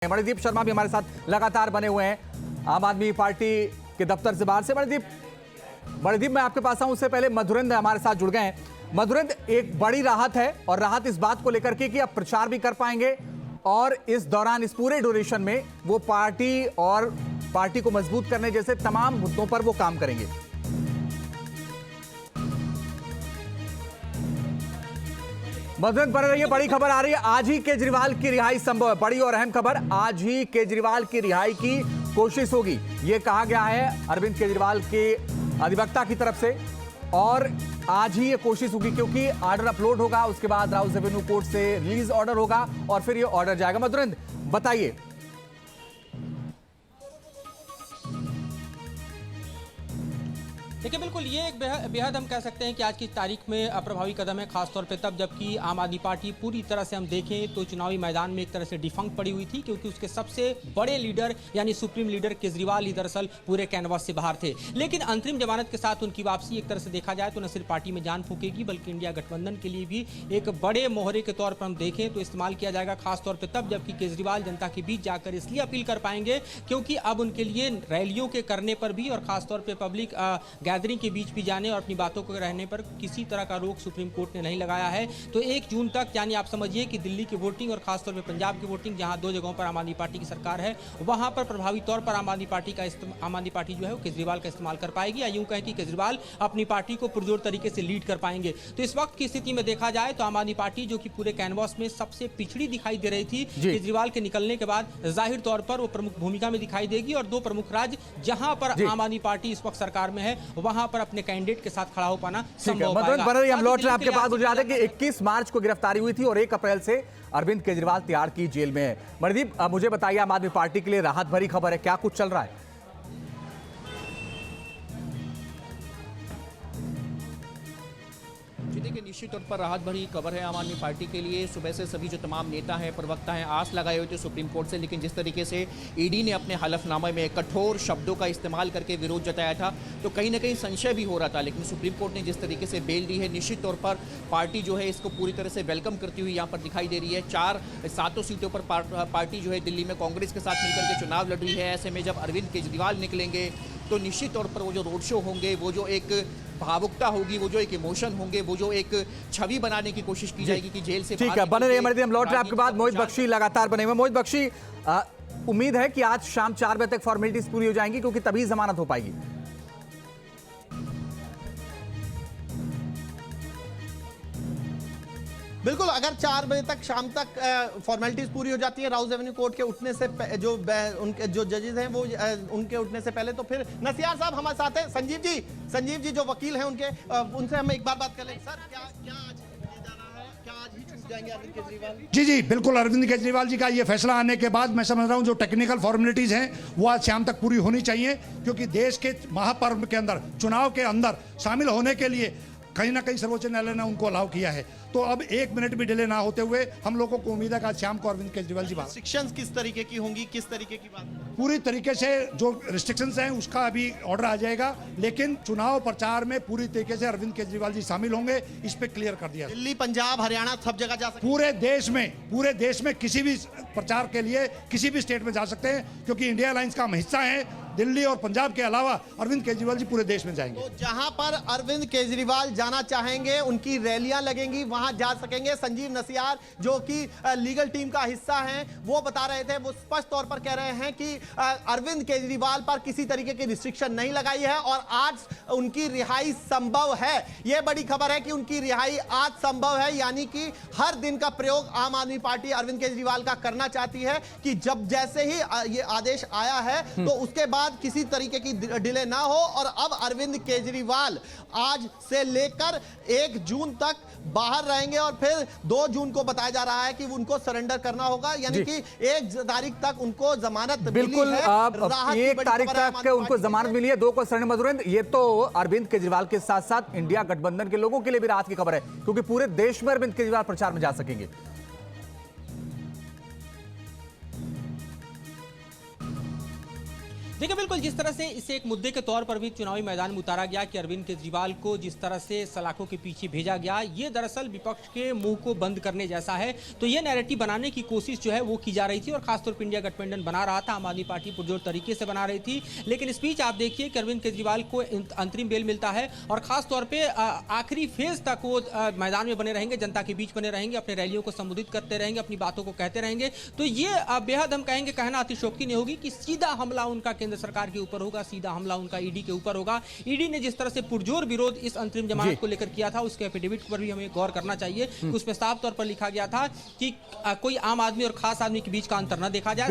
मणिदीप शर्मा भी हमारे साथ लगातार बने हुए हैं आम आदमी पार्टी के दफ्तर से बाहर से। मणिदीप मैं आपके पास आऊं उससे पहले मधुरेंद्र हमारे साथ जुड़ गए हैं। मधुरेंद्र, एक बड़ी राहत है और राहत इस बात को लेकर के कि आप प्रचार भी कर पाएंगे और इस दौरान इस पूरे ड्यूरेशन में वो पार्टी और पार्टी को मजबूत करने जैसे तमाम मुद्दों पर वो काम करेंगे। मधुरेंद्र बने रहिए, बड़ी खबर आ रही है, आज ही केजरीवाल की रिहाई संभव है। बड़ी और अहम खबर, आज ही केजरीवाल की रिहाई की कोशिश होगी, यह कहा गया है अरविंद केजरीवाल के अधिवक्ता की तरफ से। और आज ही ये कोशिश होगी क्योंकि ऑर्डर अपलोड होगा, उसके बाद राउस एवेन्यू कोर्ट से रिलीज ऑर्डर होगा और फिर ये ऑर्डर जाएगा। मधुरेंद्र बताइए। देखिए, बिल्कुल ये एक बेहद हम कह सकते हैं कि आज की तारीख में अप्रभावी कदम है, खासतौर पे तब जबकि आम आदमी पार्टी पूरी तरह से हम देखें तो चुनावी मैदान में एक तरह से डिफंक्ट पड़ी हुई थी, क्योंकि उसके सबसे बड़े लीडर यानी सुप्रीम लीडर केजरीवाल ही दरअसल पूरे कैनवास से बाहर थे। लेकिन अंतरिम जमानत के साथ उनकी वापसी एक तरह से देखा जाए तो न सिर्फ पार्टी में जान फूकेगी बल्कि इंडिया गठबंधन के लिए भी एक बड़े मोहरे के तौर पर हम देखें तो इस्तेमाल किया जाएगा, खासतौर पर तब जबकि केजरीवाल जनता के बीच जाकर इसलिए अपील कर पाएंगे क्योंकि अब उनके लिए रैलियों के करने पर भी और खासतौर पर पब्लिक गैदरिंग के बीच भी जाने और अपनी बातों को रहने पर किसी तरह का रोक सुप्रीम कोर्ट ने नहीं लगाया है। तो 1 जून तक यानी आप समझिए कि दिल्ली की वोटिंग और खासतौर पे पंजाब की वोटिंग, जहां 2 जगहों पर आम आदमी पार्टी की सरकार है, वहां पर प्रभावी तौर पर आम आदमी पार्टी जो है वो केजरीवाल का इस्तेमाल कर पाएगी, या यूं कहें कि केजरीवाल अपनी पार्टी को पुरजोर तरीके से लीड कर पाएंगे। तो इस वक्त की स्थिति में देखा जाए तो आम आदमी पार्टी जो कि पूरे कैनवास में सबसे पिछड़ी दिखाई दे रही थी, केजरीवाल के निकलने के बाद जाहिर तौर पर वो प्रमुख भूमिका में दिखाई देगी और 2 प्रमुख राज्य जहां पर आम आदमी पार्टी इस वक्त सरकार में है वहां पर अपने कैंडिडेट के साथ खड़ा हो पाना संभव है। हम लौट रहे हैं आपके पास। मुझे याद है कि 21 मार्च को गिरफ्तारी हुई थी और 1 अप्रैल से अरविंद केजरीवाल तिहाड़ की जेल में है। मणिदीप, मुझे बताइए, आम आदमी पार्टी के लिए राहत भरी खबर है, क्या कुछ चल रहा है? देखिए, निश्चित तौर पर राहत भरी खबर है आम आदमी पार्टी के लिए। सुबह से सभी जो तमाम नेता हैं, प्रवक्ता हैं, आस लगाए हुए थे सुप्रीम कोर्ट से, लेकिन जिस तरीके से ईडी ने अपने हलफनामे में कठोर शब्दों का इस्तेमाल करके विरोध जताया था तो कहीं ना कहीं संशय भी हो रहा था। लेकिन सुप्रीम कोर्ट ने जिस तरीके से बेल दी है, निश्चित तौर पर पार्टी जो है इसको पूरी तरह से वेलकम करती हुई यहाँ पर दिखाई दे रही है। 7 सीटों पर पार्टी जो है दिल्ली में कांग्रेस के साथ मिलकर के चुनाव लड़ रही है। ऐसे में जब अरविंद केजरीवाल निकलेंगे तो निश्चित तौर पर वो जो रोड शो होंगे, वो जो एक भावुकता होगी, वो जो एक इमोशन होंगे, वो जो एक छवि बनाने की कोशिश की जाएगी कि जेल से ठीक है, बने रहिए मणिदीप, हम लौट रहे हैं आपके बाद। मोहित बख्शी लगातार बने हुए। मोहित बख्शी, उम्मीद है कि आज शाम 4 बजे तक फॉर्मेलिटीज पूरी हो जाएंगी क्योंकि तभी जमानत हो पाएगी। बिल्कुल, अगर 4 बजे तक शाम तक फॉर्मेलिटीज पूरी हो जाती है राउस एवेन्यू कोर्ट के उठने से उनके जो जजेस हैं वो उनके उठने से पहले, तो फिर नसियार साहब हमारे साथ हैं। संजीव जी जो वकील हैं उनके, उनसे हम एक बार बात कर लें। सर, क्या आज किया जा रहा है? क्या आज ही छूट जाएंगे अरविंद केजरीवाल? जी, बिल्कुल। अरविंद केजरीवाल जी का ये फैसला आने के बाद मैं समझ रहा हूँ जो टेक्निकल फॉर्मेलिटीज हैं वो आज शाम तक पूरी होनी चाहिए, क्योंकि देश के महापर्व के अंदर, चुनाव के अंदर शामिल होने के लिए कहीं ना कहीं सर्वोच्च न्यायालय ने उनको अलाउ किया है। तो अब 1 मिनट भी डिले ना होते हुए हम लोगों को उम्मीद है कि आज शाम को अरविंद केजरीवाल जी बात। रिस्ट्रिक्शंस किस तरीके की होंगी, किस तरीके की बात? पूरी तरीके से जो रिस्ट्रिक्शंस हैं उसका अभी ऑर्डर आ जाएगा, लेकिन चुनाव प्रचार में पूरी तरीके से अरविंद केजरीवाल जी शामिल होंगे, इस पे क्लियर कर दिया। दिल्ली, पंजाब, हरियाणा सब जगह जा सकते, पूरे देश में किसी भी प्रचार के लिए किसी भी स्टेट में जा सकते हैं, क्योंकि इंडिया अलायंस का हम हिस्सा है। दिल्ली और पंजाब के अलावा अरविंद केजरीवाल जी पूरे देश में जाएंगे। तो जहां पर अरविंद केजरीवाल जाना चाहेंगे, उनकी रैलियां लगेंगी, वहां जा सकेंगे। संजीव नसियार जो कि लीगल टीम का हिस्सा हैं, वो बता रहे थे, वो स्पष्ट तौर पर कह रहे हैं कि अरविंद केजरीवाल पर किसी तरीके की रिस्ट्रिक्शन नहीं लगाई है और आज उनकी रिहाई संभव है। यह बड़ी खबर है कि उनकी रिहाई आज संभव है, यानी कि हर दिन का प्रयोग आम आदमी पार्टी अरविंद केजरीवाल का करना चाहती है कि जब जैसे ही ये आदेश आया है तो उसके बाद किसी तरीके की डिले ना हो। और अब अरविंद केजरीवाल आज से लेकर 1 जून तक बाहर रहेंगे और फिर 2 जून को बताया जा रहा है कि उनको सरेंडर करना होगा, यानी कि 1 तारीख तक उनको जमानत बिल्कुल मिली है। 1 तारीख तक उनको जमानत मिली है, 2 को सरेंडर। मधुरेंद्र, ये तो अरविंद केजरीवाल के साथ साथ इंडिया गठबंधन के लोगों के लिए भी राहत की खबर है, क्योंकि पूरे देश में अरविंद केजरीवाल प्रचार में जा सकेंगे। देखिए बिल्कुल जिस तरह से इसे एक मुद्दे के तौर पर भी चुनावी मैदान में उतारा गया कि अरविंद केजरीवाल को जिस तरह से सलाखों के पीछे भेजा गया, ये दरअसल विपक्ष के मुंह को बंद करने जैसा है। तो ये नैरेटिव बनाने की कोशिश जो है वो की जा रही थी और खासतौर पर इंडिया गठबंधन बना रहा था, आम आदमी पार्टी पुरजोर तरीके से बना रही थी। लेकिन इस बीच आप देखिए कि अरविंद केजरीवाल को अंतरिम बेल मिलता है और खासतौर पर आखिरी फेज तक वो मैदान में बने रहेंगे, जनता के बीच बने रहेंगे, अपने रैलियों को संबोधित करते रहेंगे, अपनी बातों को कहते रहेंगे। तो ये बेहद हम कहेंगे कहना अतिशयोक्ति नहीं होगी कि सीधा हमला उनका केंद्र सरकार के ऊपर होगा, सीधा हमला उनका ईडी के ऊपर होगा। ईडी ने जिस तरह से पुरजोर विरोध इस अंतरिम जमानत को लेकर किया था, उसके एफिडेविट पर भी हमें गौर करना चाहिए कि उसमें साफ तौर पर लिखा गया था कि कोई आम आदमी और खास आदमी के बीच का अंतर न देखा जाए।